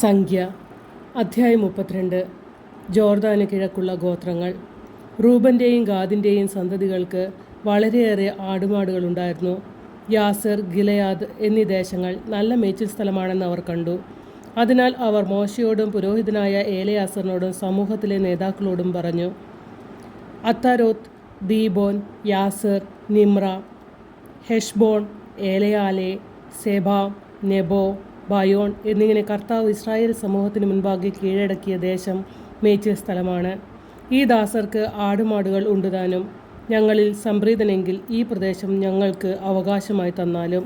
സംഖ്യ അധ്യായം 32. ജോർദാന് കിഴക്കുള്ള ഗോത്രങ്ങൾ. റൂബൻ്റെയും ഗാദിൻ്റെയും സന്തതികൾക്ക് വളരെയേറെ ആടുമാടുകളുണ്ടായിരുന്നു. യാസർ, ഗിലെയാദ് എന്നീ ദേശങ്ങൾ നല്ല മേച്ചിൽ സ്ഥലമാണെന്ന് അവർ കണ്ടു. അതിനാൽ അവർ മോശയോടും പുരോഹിതനായ ഏലയാസറിനോടും സമൂഹത്തിലെ നേതാക്കളോടും പറഞ്ഞു, അത്താരോത്ത്, Dibon, Yasar, Nimrah, Heshbon, ഏലയാലെ, സെബാം, Nebo, Bayern എന്നിങ്ങനെ കർത്താവ് ഇസ്രായേൽ സമൂഹത്തിന് മുൻപാകെ കീഴടക്കിയ ദേശം മേച്ചിൽ സ്ഥലമാണ്. ഈ ദാസർക്ക് ആടുമാടുകൾ ഉണ്ടുതാനും. ഞങ്ങളിൽ സംപ്രീതനെങ്കിൽ ഈ പ്രദേശം ഞങ്ങൾക്ക് അവകാശമായി തന്നാലും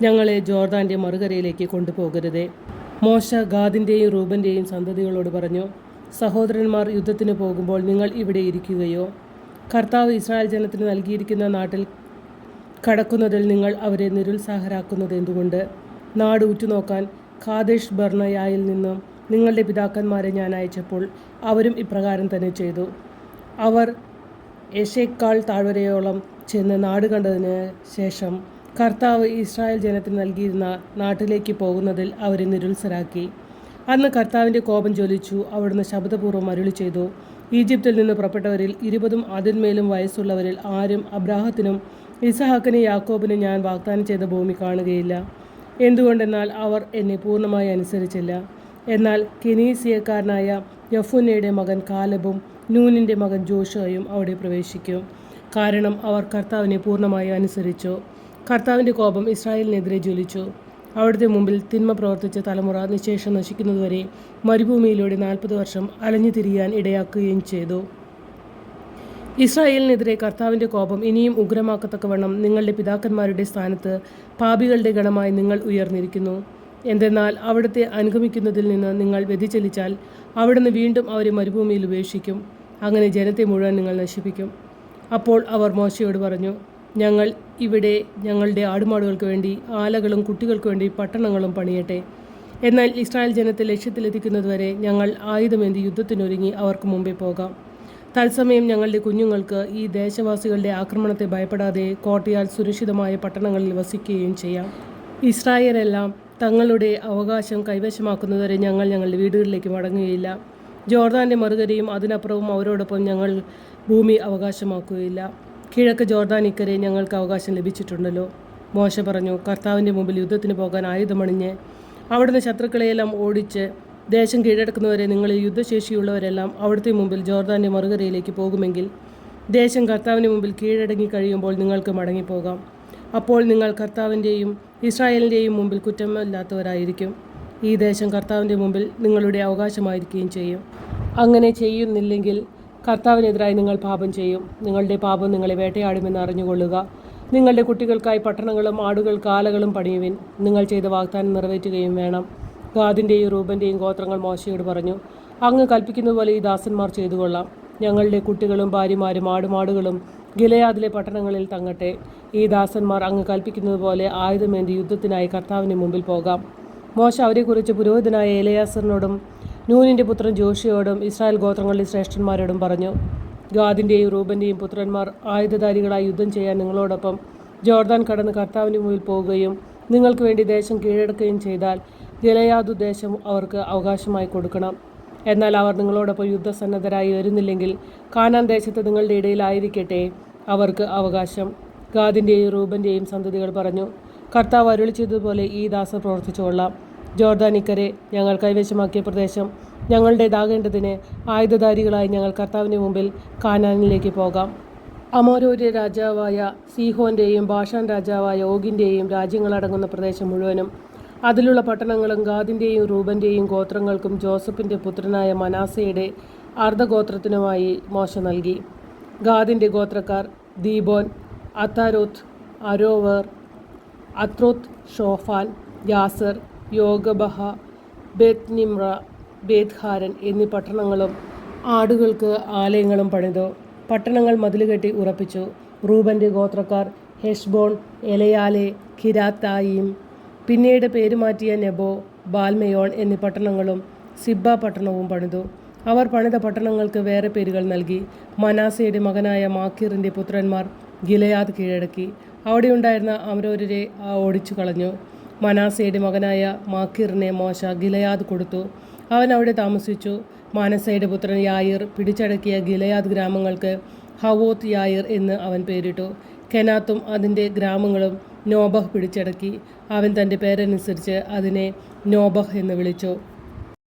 ഞങ്ങളെ ജോർദാൻ്റെ മറുകരയിലേക്ക് കൊണ്ടുപോകരുതേ. മോശ ഗാദിൻ്റെയും റൂബൻ്റെയും സന്തതികളോട് പറഞ്ഞു, സഹോദരന്മാർ യുദ്ധത്തിന് പോകുമ്പോൾ നിങ്ങൾ ഇവിടെ ഇരിക്കുകയോ? കർത്താവ് ഇസ്രായേൽ ജനത്തിന് നൽകിയിരിക്കുന്ന നാട്ടിൽ കടക്കുന്നതിൽ നിങ്ങൾ അവരെ നിരുത്സാഹരാക്കുന്നത് എന്തുകൊണ്ട്? നാട് ഉറ്റുനോക്കാൻ കാദേശ് ബർണയായിൽ നിന്നും നിങ്ങളുടെ പിതാക്കന്മാരെ ഞാൻ അയച്ചപ്പോൾ അവരും ഇപ്രകാരം തന്നെ ചെയ്തു. അവർ എശേക്കാൾ താഴ്വരയോളം ചെന്ന് നാട് കണ്ടതിന് ശേഷം കർത്താവ് ഇസ്രായേൽ ജനത്തിന് നൽകിയിരുന്ന നാട്ടിലേക്ക് പോകുന്നതിൽ അവരെ നിരുത്സരാക്കി. അന്ന് കർത്താവിൻ്റെ കോപം ജ്വലിച്ചു. അവിടുന്ന് ശബ്ദപൂർവ്വം അരുളി ചെയ്തു, ഈജിപ്തിൽ നിന്ന് പുറപ്പെട്ടവരിൽ 20 അതിന്മേലും വയസ്സുള്ളവരിൽ ആരും അബ്രാഹത്തിനും ഇസഹാക്കിനും യാക്കോബിനും ഞാൻ വാഗ്ദാനം ചെയ്ത ഭൂമി കാണുകയില്ല. എന്തുകൊണ്ടെന്നാൽ അവർ എന്നെ പൂർണ്ണമായി അനുസരിച്ചില്ല. എന്നാൽ കെനീസിയക്കാരനായ യഫുന്നയുടെ മകൻ കാലബും നൂനിൻ്റെ മകൻ ജോഷുവയും അവിടെ പ്രവേശിക്കും. കാരണം അവർ കർത്താവിനെ പൂർണ്ണമായി അനുസരിച്ചു. കർത്താവിൻ്റെ കോപം ഇസ്രായേലിനെതിരെ ജ്വലിച്ചു. അവിടുത്തെ മുമ്പിൽ തിന്മ പ്രവർത്തിച്ച തലമുറ നിശേഷം നശിക്കുന്നതുവരെ മരുഭൂമിയിലൂടെ 40 വർഷം അലഞ്ഞു തിരിയാൻ ഇടയാക്കുകയും ചെയ്തു. ഇസ്രായേലിനെതിരെ കർത്താവിൻ്റെ കോപം ഇനിയും ഉഗ്രമാക്കത്തക്കവണ്ണം നിങ്ങളുടെ പിതാക്കന്മാരുടെ സ്ഥാനത്ത് പാപികളുടെ ഗണമായി നിങ്ങൾ ഉയർന്നിരിക്കുന്നു. എന്തെന്നാൽ അവിടുത്തെ അനുഗമിക്കുന്നതിൽ നിന്ന് നിങ്ങൾ വ്യതിചലിച്ചാൽ അവിടുന്ന് വീണ്ടും അവരെ മരുഭൂമിയിൽ ഉപേക്ഷിക്കും. അങ്ങനെ ജനത്തെ മുഴുവൻ നിങ്ങൾ നശിപ്പിക്കും. അപ്പോൾ അവർ മോശയോട് പറഞ്ഞു, ഞങ്ങൾ ഇവിടെ ഞങ്ങളുടെ ആടുമാടുകൾക്ക് വേണ്ടി ആലകളും കുട്ടികൾക്ക് വേണ്ടി പട്ടണങ്ങളും പണിയട്ടെ. എന്നാൽ ഇസ്രായേൽ ജനത്തെ ലക്ഷ്യത്തിലെത്തിക്കുന്നതുവരെ ഞങ്ങൾ ആയുധമേന്തി യുദ്ധത്തിനൊരുങ്ങി അവർക്ക് മുമ്പേ പോകാം. തത്സമയം ഞങ്ങളുടെ കുഞ്ഞുങ്ങൾക്ക് ഈ ദേശവാസികളുടെ ആക്രമണത്തെ ഭയപ്പെടാതെ കോട്ടയാൽ സുരക്ഷിതമായ പട്ടണങ്ങളിൽ വസിക്കുകയും ചെയ്യാം. ഇസ്രായേലെല്ലാം തങ്ങളുടെ അവകാശം കൈവശമാക്കുന്നതുവരെ ഞങ്ങൾ ഞങ്ങളുടെ വീടുകളിലേക്ക് മടങ്ങുകയില്ല. ജോർദാൻ്റെ മറുകരയും അതിനപ്പുറവും അവരോടൊപ്പം ഞങ്ങൾ ഭൂമി അവകാശമാക്കുകയില്ല. കിഴക്ക് ജോർദാൻ ഇക്കരെ ഞങ്ങൾക്ക് അവകാശം ലഭിച്ചിട്ടുണ്ടല്ലോ. മോശ പറഞ്ഞു, കർത്താവിൻ്റെ മുമ്പിൽ യുദ്ധത്തിന് പോകാൻ ആയുധമണിഞ്ഞ് അവിടുന്ന് ശത്രുക്കളെയെല്ലാം ഓടിച്ച് ദേശം കീഴടക്കുന്നവരെ നിങ്ങളിൽ യുദ്ധശേഷിയുള്ളവരെല്ലാം അവിടുത്തെ മുമ്പിൽ ജോർദാൻ്റെ മറുകരയിലേക്ക് പോകുമെങ്കിൽ ദേശം കർത്താവിൻ്റെ മുമ്പിൽ കീഴടങ്ങി കഴിയുമ്പോൾ നിങ്ങൾക്ക് മടങ്ങിപ്പോകാം. അപ്പോൾ നിങ്ങൾ കർത്താവിൻ്റെയും ഇസ്രായേലിൻ്റെയും മുമ്പിൽ കുറ്റമില്ലാത്തവരായിരിക്കും. ഈ ദേശം കർത്താവിൻ്റെ മുമ്പിൽ നിങ്ങളുടെ അവകാശമായിരിക്കുകയും ചെയ്യും. അങ്ങനെ ചെയ്യുന്നില്ലെങ്കിൽ കർത്താവിനെതിരായി നിങ്ങൾ പാപം ചെയ്യും. നിങ്ങളുടെ പാപം നിങ്ങളെ വേട്ടയാടുമെന്ന് അറിഞ്ഞുകൊള്ളുക. നിങ്ങളുടെ കുട്ടികൾക്കായി പട്ടണങ്ങളും ആടുകൾ കാലകളും പണിയുവിൻ. നിങ്ങൾ ചെയ്ത വാഗ്ദാനം നിറവേറ്റുകയും വേണം. ഗാദിൻ്റെയും റൂബൻ്റെയും ഗോത്രങ്ങൾ മോശയോട് പറഞ്ഞു, അങ്ങ് കൽപ്പിക്കുന്നതുപോലെ ഈ ദാസന്മാർ ചെയ്തു കൊള്ളാം. ഞങ്ങളുടെ കുട്ടികളും ഭാര്യമാരും ആടുമാടുകളും ഗിലെയാദിലെ പട്ടണങ്ങളിൽ തങ്ങട്ടെ. ഈ ദാസന്മാർ അങ്ങ് കൽപ്പിക്കുന്നതുപോലെ ആയുധമേന്തി യുദ്ധത്തിനായി കർത്താവിന് മുമ്പിൽ പോകാം. മോശ അവരെക്കുറിച്ച് പുരോഹിതനായ ഏലയാസറിനോടും നൂനിൻ്റെ പുത്രൻ ജോഷിയോടും ഇസ്രായേൽ ഗോത്രങ്ങളിലെ ശ്രേഷ്ഠന്മാരോടും പറഞ്ഞു, ഗാദിൻ്റെയും റൂബൻ്റെയും പുത്രന്മാർ ആയുധധാരികളായി യുദ്ധം ചെയ്യാൻ നിങ്ങളോടൊപ്പം ജോർദാൻ കടന്ന് കർത്താവിൻ്റെ മുമ്പിൽ പോകുകയും നിങ്ങൾക്ക് വേണ്ടി ദേശം കീഴടക്കുകയും ചെയ്താൽ ഗിലെയാദ് ദേശം അവർക്ക് അവകാശമായി കൊടുക്കണം. എന്നാൽ അവർ നിങ്ങളോടൊപ്പം യുദ്ധസന്നദ്ധരായി വരുന്നില്ലെങ്കിൽ കാനാൻ ദേശത്ത് നിങ്ങളുടെ ഇടയിലായിരിക്കട്ടെ അവർക്ക് അവകാശം. ഗാദിൻ്റെയും റൂബൻ്റെയും സന്തതികൾ പറഞ്ഞു, കർത്താവ് അരുളി ചെയ്തതുപോലെ ഈ ദാസർ പ്രവർത്തിച്ചു കൊള്ളാം. ജോർദാൻ ഇക്കരെ ഞങ്ങൾ കൈവശമാക്കിയ പ്രദേശം ഞങ്ങളുടേതാകേണ്ടതിന് ആയുധധാരികളായി ഞങ്ങൾ കർത്താവിൻ്റെ മുമ്പിൽ കാനാനിലേക്ക് പോകാം. അമോര്യരുടെ രാജാവായ സീഹോൻ്റെയും ബാഷാൻ രാജാവായ ഓഗിൻ്റെയും രാജ്യങ്ങളടങ്ങുന്ന പ്രദേശം മുഴുവനും അതിലുള്ള പട്ടണങ്ങളും ഗാദിൻ്റെയും റൂബൻ്റെയും ഗോത്രങ്ങൾക്കും ജോസഫിൻ്റെ പുത്രനായ മനാസയുടെ അർദ്ധഗോത്രത്തിനുമായി മോശ നൽകി. ഗാദിൻ്റെ ഗോത്രക്കാർ ദീബോൻ, അത്താരോത്ത്, അരോവർ, അത്രോത്ത് ഷോഫാൻ, യാസർ, യോഗബഹ, ബേത് നിമ്ര, ബേത് ഹാരൻ എന്നീ പട്ടണങ്ങളും ആടുകൾക്ക് ആലയങ്ങളും പണിതു. പട്ടണങ്ങൾ മതിലുകെട്ടി ഉറപ്പിച്ചു. റൂബൻ്റെ ഗോത്രക്കാർ ഹെഷ്ബോൺ, എലയാലെ, കിരാത്തായിം, പിന്നീട് പേരുമാറ്റിയ നെബോ, ബാൽമെയോൺ എന്നീ പട്ടണങ്ങളും സിബ്ബ പട്ടണവും പണിതു. അവർ പണിത പട്ടണങ്ങൾക്ക് വേറെ പേരുകൾ നൽകി. മനാസയുടെ മകനായ മാക്കീറിൻ്റെ പുത്രന്മാർ ഗിലെയാദ് കീഴടക്കി. അവിടെയുണ്ടായിരുന്ന അമരോര്യരെ ഓടിച്ചു കളഞ്ഞു. മനാസയുടെ മകനായ മാക്കീറിനെ മോശ ഗിലയാദ് കൊടുത്തു. അവൻ അവിടെ താമസിച്ചു. മാനസയുടെ പുത്രൻ യായിർ പിടിച്ചടക്കിയ ഗിലയാദ് ഗ്രാമങ്ങൾക്ക് ഹവോത്ത് യായിർ എന്ന് അവൻ പേരിട്ടു. കെനാത്തും അതിൻ്റെ ഗ്രാമങ്ങളും നോബഹ് പിടിച്ചടക്കി. അവൻ തൻ്റെ പേരനുസരിച്ച് അതിനെ നോബഹ് എന്ന് വിളിച്ചു.